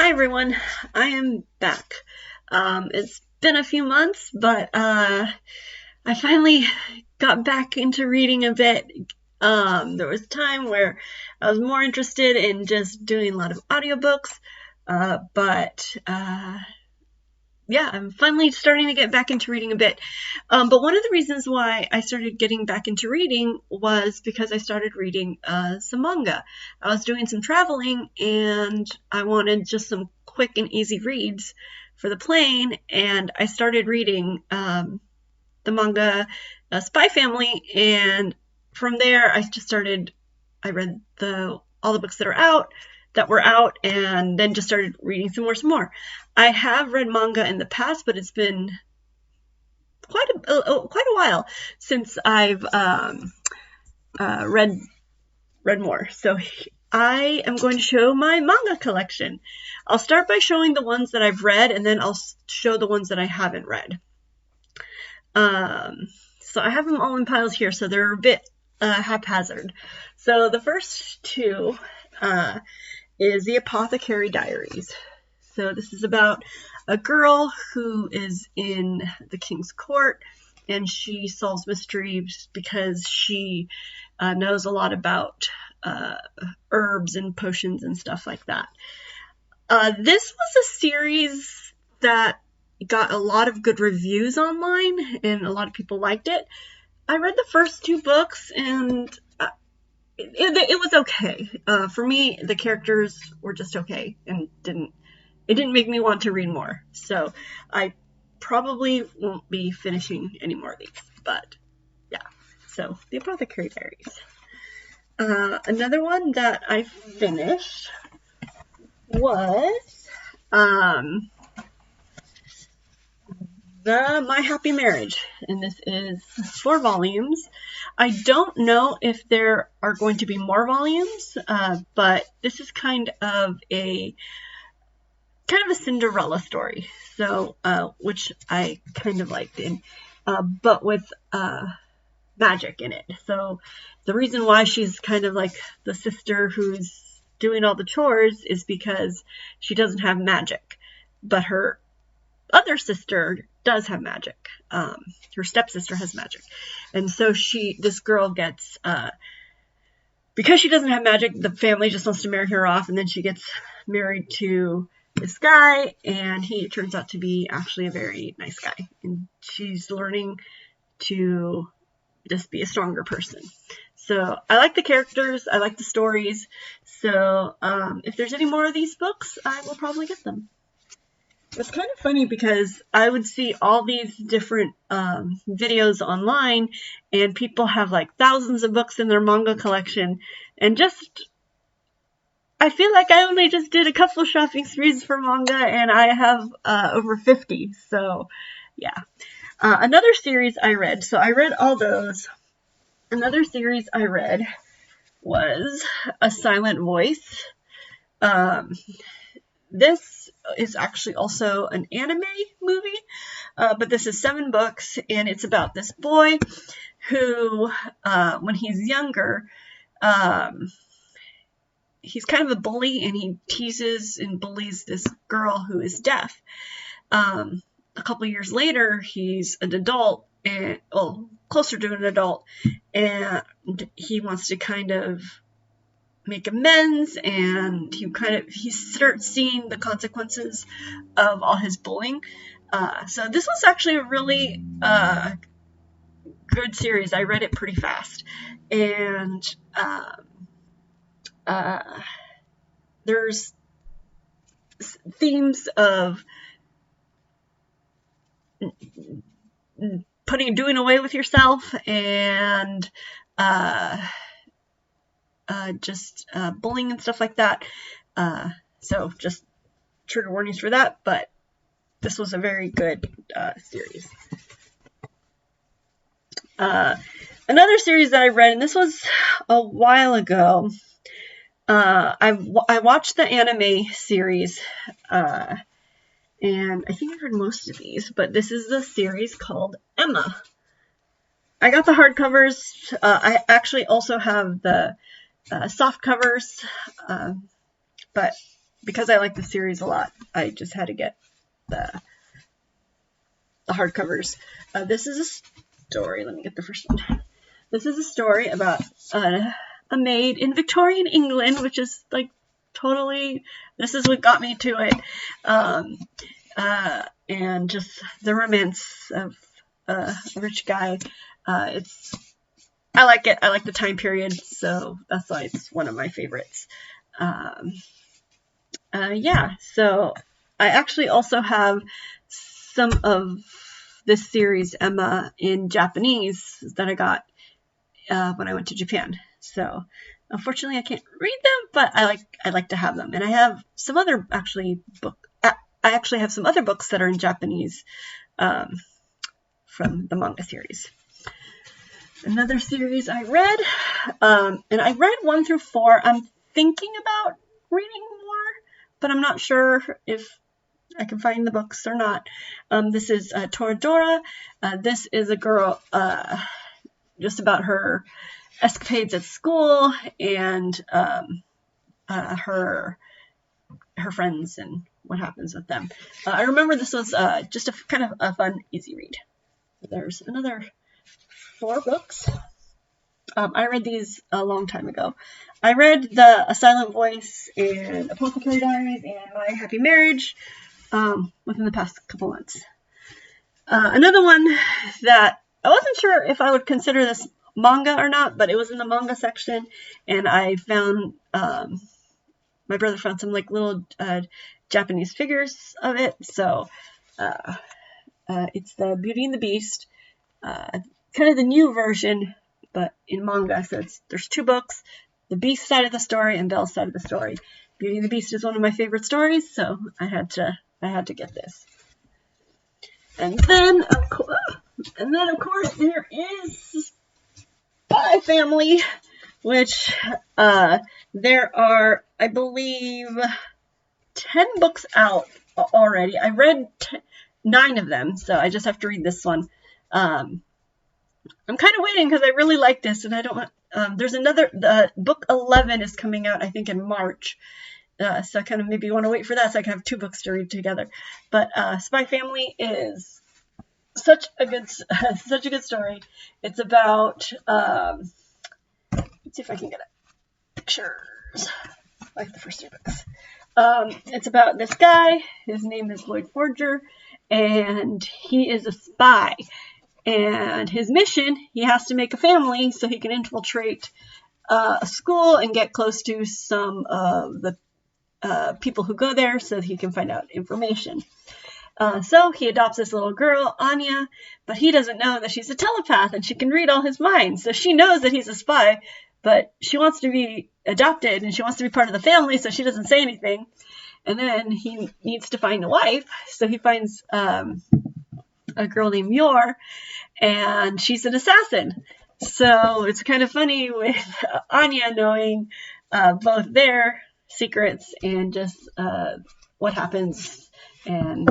Hi everyone, I am back. It's been a few months, but I finally got back into reading a bit. There was a time where I was more interested in just doing a lot of audiobooks, but yeah, I'm finally starting to get back into reading a bit. But one of the reasons why I started getting back into reading was because I started reading some manga. I was doing some traveling and I wanted just some quick and easy reads for the plane, and I started reading the manga Spy Family, and from there I read all the books that were out, and then just started reading some more. I have read manga in the past, but it's been quite a while since I've read more. So I am going to show my manga collection. I'll start by showing the ones that I've read, and then I'll show the ones that I haven't read. So I have them all in piles here, so they're a bit haphazard. So the first two is The Apothecary Diaries. So this is about a girl who is in the king's court, and she solves mysteries because she knows a lot about herbs and potions and stuff like that. This was a series that got a lot of good reviews online, and a lot of people liked it. I read the first two books, and it was okay. For me, the characters were just okay, and it didn't make me want to read more. So I probably won't be finishing any more of these. But yeah, so The Apothecary Diaries. Another one that I finished was My Happy Marriage, and this is 4 volumes. I don't know if there are going to be more volumes, but this is kind of a Cinderella story, so which I kind of liked, but with magic in it. So the reason why she's kind of like the sister who's doing all the chores is because she doesn't have magic, but her other sister does have magic. Her stepsister has magic, and so this girl gets because she doesn't have magic, the family just wants to marry her off, and then she gets married to this guy, and he turns out to be actually a very nice guy, and she's learning to just be a stronger person. So I like the characters, I like the stories, so if there's any more of these books, I will probably get them. It's kind of funny because I would see all these different videos online, and people have like thousands of books in their manga collection, and I feel like I only just did a couple shopping sprees for manga, and I have over 50, so yeah. Another series I read, so I read all those. Another series I read was A Silent Voice. This is actually also an anime movie, but this is 7 books, and it's about this boy who, when he's younger, he's kind of a bully, and he teases and bullies this girl who is deaf. A couple years later, he's an adult, and closer to an adult, and he wants to kind of make amends, and he starts seeing the consequences of all his bullying. So this was actually a really good series. I read it pretty fast, and there's themes of doing away with yourself, and just bullying and stuff like that. So just trigger warnings for that, but this was a very good series. Another series that I read, and this was a while ago, I watched the anime series, and I think I've read most of these, but this is the series called Emma. I got the hardcovers. I actually also have the soft covers, but because I like the series a lot, I just had to get the hardcovers. This is a story. Let me get the first one. This is a story about a maid in Victorian England, which is like totally, this is what got me to it. And just the romance of a rich guy. I like it. I like the time period, so that's why it's one of my favorites. Yeah, so I actually also have some of this series, Emma, in Japanese that I got when I went to Japan. So unfortunately I can't read them, but I like to have them. And I have some other I actually have some other books that are in Japanese from the manga series. Another series I read, and I read 1 through 4. I'm thinking about reading more, but I'm not sure if I can find the books or not. This is Toradora. This is a girl just about her escapades at school and her friends and what happens with them. I remember this was just a kind of a fun, easy read. There's another 4 books. I read these a long time ago. I read A Silent Voice and Apothecary Diaries and My Happy Marriage within the past couple months. Another one that I wasn't sure if I would consider this manga or not, but it was in the manga section, and I found my brother found some like little Japanese figures of it. So it's the Beauty and the Beast, kind of the new version, but in manga. So there's 2 books, the Beast side of the story and Belle's side of the story. Beauty and the Beast is one of my favorite stories, so I had to get this. And then of course there is Spy Family, which there are, I believe, 10 books out already. I read 9 of them, so I just have to read this one. I'm kind of waiting because I really like this, and I don't want. There's another. Book 11 is coming out, I think, in March. So I kind of maybe want to wait for that so I can have 2 books to read together. But Spy Family is such a good story. It's about. Let's see if I can get it. Pictures. Like the first 2 books. It's about this guy. His name is Lloyd Forger, and he is a spy. And his mission, he has to make a family so he can infiltrate a school and get close to some of the people who go there so that he can find out information. So he adopts this little girl, Anya, but he doesn't know that she's a telepath and she can read all his minds. So she knows that he's a spy, but she wants to be adopted and she wants to be part of the family, so she doesn't say anything. And then he needs to find a wife, so he finds a girl named Yor, and she's an assassin. So it's kind of funny with Anya knowing both their secrets and just what happens and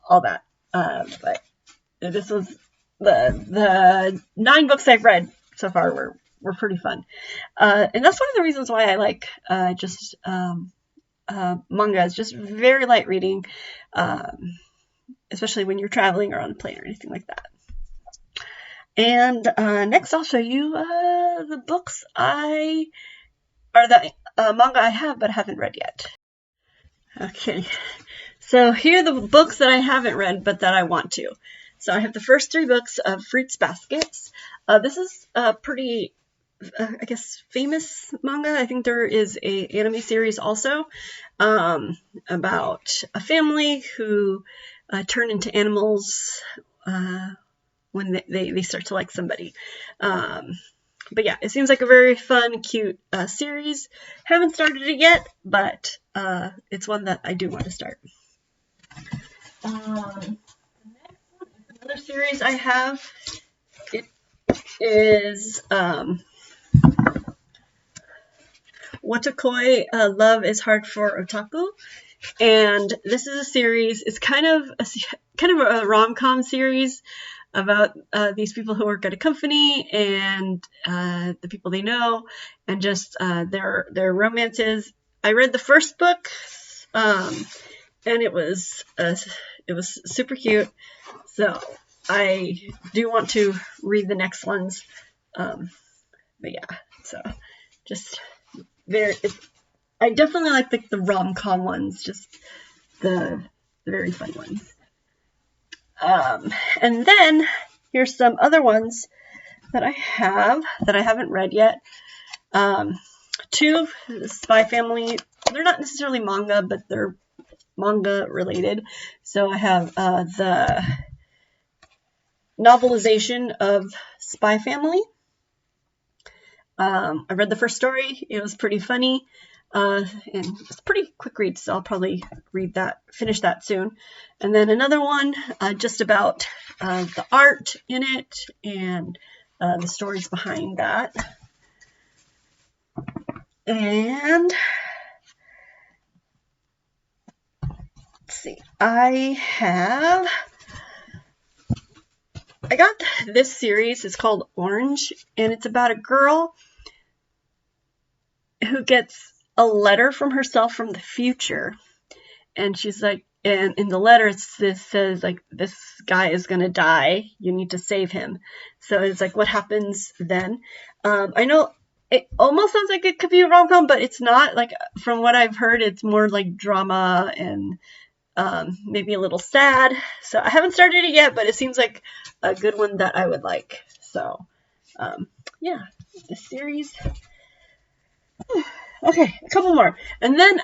all that. But this was the 9 books I've read so far were pretty fun. And that's one of the reasons why I like manga. It's just very light reading, especially when you're traveling or on a plane or anything like that. And next I'll show you the books the manga I have but haven't read yet. Okay, so here are the books that I haven't read but that I want to. So I have the first 3 books of Fruits Baskets. This is a pretty, I guess, famous manga. I think there is an anime series also about a family who turn into animals when they start to like somebody. But yeah, it seems like a very fun, cute series. Haven't started it yet, but it's one that I do want to start. The next one is another series I have. It is Watakoi, Love is Hard for Otaku. And this is a series, it's kind of a rom-com series about these people who work at a company and the people they know, and just their romances. I read the first book, and it was super cute. So I do want to read the next ones. But yeah, so just there. I definitely like the rom-com ones, just the very fun ones. And then here's some other ones that I haven't read yet. Two, Spy Family. They're not necessarily manga, but they're manga related. So I have the novelization of Spy Family. I read the first story. It was pretty funny. And it's a pretty quick read, so I'll probably finish that soon. And then another one just about the art in it and the stories behind that. And let's see, I got this series. It's called Orange, and it's about a girl who gets a letter from herself from the future, and she's like, and in the letter it says like, this guy is gonna die, you need to save him. So it's like, what happens then? I know it almost sounds like it could be a rom-com, but it's not. Like, from what I've heard, it's more like drama and maybe a little sad. So I haven't started it yet, but it seems like a good one that I would like. So yeah, the series. Okay, a couple more. And then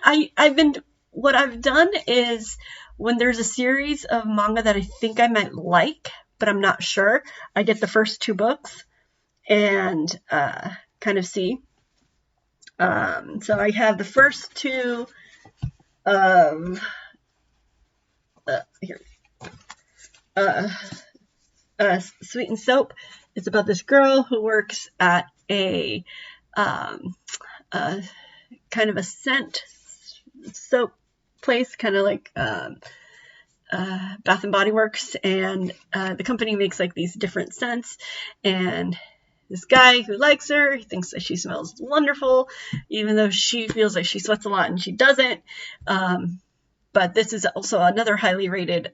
what I've done is, when there's a series of manga that I think I might like, but I'm not sure, I get the first 2 books and kind of see. So I have the first 2 of Sweet and Soap. It's about this girl who works at a kind of a scent soap place, kind of like Bath and Body Works, and the company makes like these different scents, and this guy who likes her, he thinks that she smells wonderful, even though she feels like she sweats a lot and she doesn't. But this is also another highly rated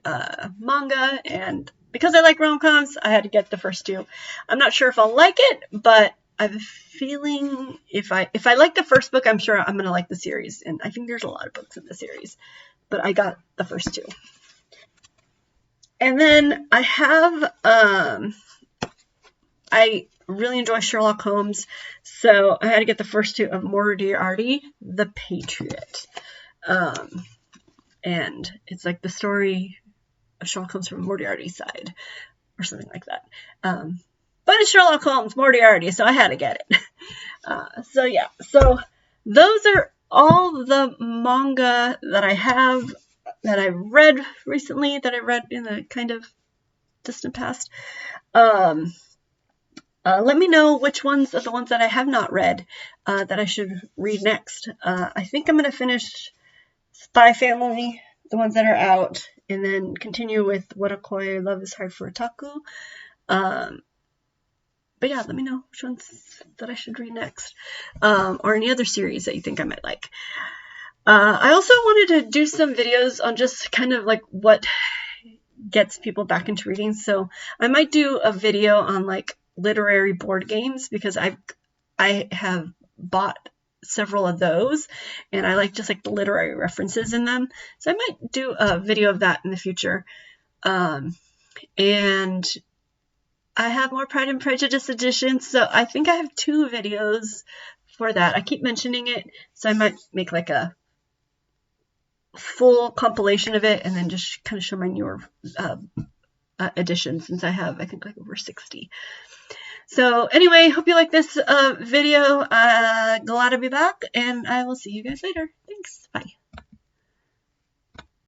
manga, and because I like rom-coms, I had to get the first 2. I'm not sure if I'll like it, but I have a feeling if I like the first book, I'm sure I'm going to like the series. And I think there's a lot of books in the series, but I got the first 2. And then I have, I really enjoy Sherlock Holmes, so I had to get the first 2 of Moriarty, the Patriot. And it's like the story of Sherlock Holmes from Moriarty's side, or something like that. But it's Sherlock Holmes, Moriarty, so I had to get it. So yeah, so those are all the manga that I have, that I read recently, that I read in the kind of distant past. Let me know which ones are the ones that I have not read that I should read next. I think I'm going to finish Spy Family, the ones that are out, and then continue with What Akoi Love is Hard for Otaku. But yeah, let me know which ones that I should read next, or any other series that you think I might like. I also wanted to do some videos on just kind of like what gets people back into reading. So I might do a video on like literary board games, because I have bought several of those, and I like just like the literary references in them. So I might do a video of that in the future. And I have more Pride and Prejudice editions, so I think I have 2 videos for that. I keep mentioning it, so I might make like a full compilation of it and then just kind of show my newer editions, since I have, I think, like over 60. So anyway, hope you like this video. Glad to be back, and I will see you guys later. Thanks. Bye.